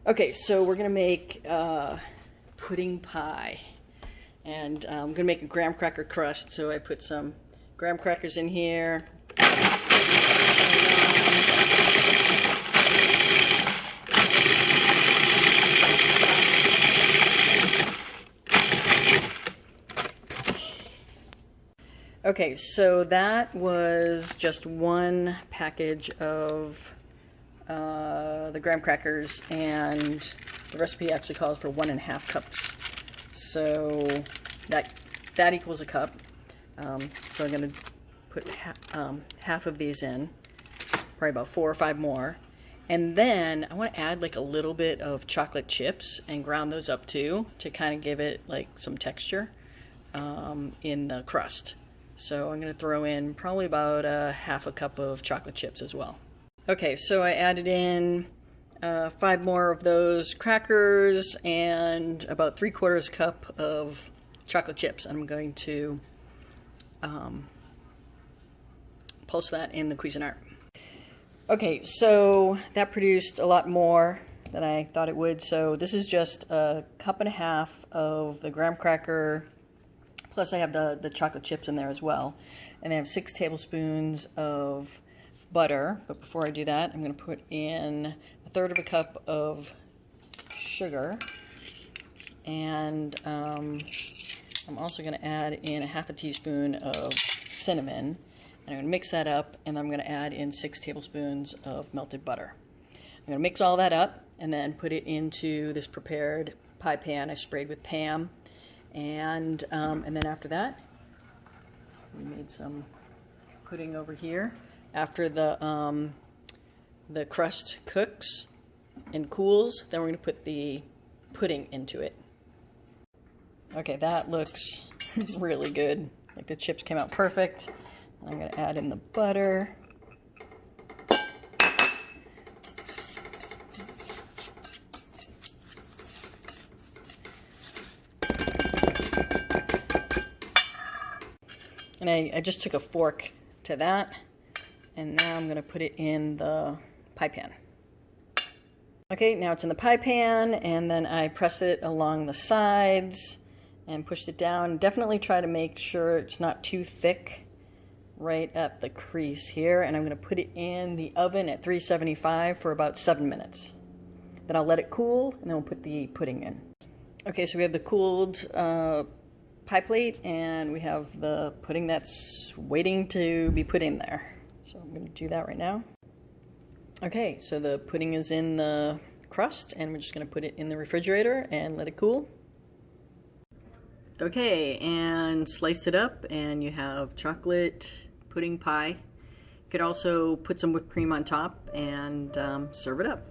Okay, so we're gonna make pudding pie, and I'm gonna make a graham cracker crust. So I put some graham crackers in here. Okay, so that was just one package of the graham crackers, and the recipe actually calls for 1.5 cups. So that equals a cup. So I'm going to put half of these in, probably about 4 or 5 more. And then I want to add like a little bit of chocolate chips and ground those up too, to kind of give it like some texture in the crust. So I'm going to throw in probably about 1/2 cup of chocolate chips as well. Okay, so I added in 5 more of those crackers and about 3/4 cup of chocolate chips. I'm going to pulse that in the Cuisinart. Okay, so that produced a lot more than I thought it would. So this is just 1.5 cups of the graham cracker, plus I have the chocolate chips in there as well. And I have 6 tablespoons of butter. But before I do that, I'm going to put in 1/3 cup of sugar. And I'm also going to add in 1/2 teaspoon of cinnamon. And I'm going to mix that up, and I'm going to add in 6 tablespoons of melted butter. I'm going to mix all that up and then put it into this prepared pie pan I sprayed with Pam. And then after that, we made some pudding over here. After the crust cooks and cools, then we're going to put the pudding into it. Okay, that looks really good. Like the chips came out perfect. I'm going to add in the butter. And I just took a fork to that, and now I'm going to put it in the pie pan. Okay, now it's in the pie pan, and then I press it along the sides and pushed it down. Definitely try to make sure it's not too thick right at the crease here, and I'm going to put it in the oven at 375 for about 7 minutes. Then I'll let it cool, and then we'll put the pudding in. Okay, so we have the cooled pie plate, and we have the pudding that's waiting to be put in there. So I'm going to do that right now. Okay, so the pudding is in the crust, and we're just going to put it in the refrigerator and let it cool. Okay, and slice it up, and you have chocolate pudding pie. You could also put some whipped cream on top and serve it up.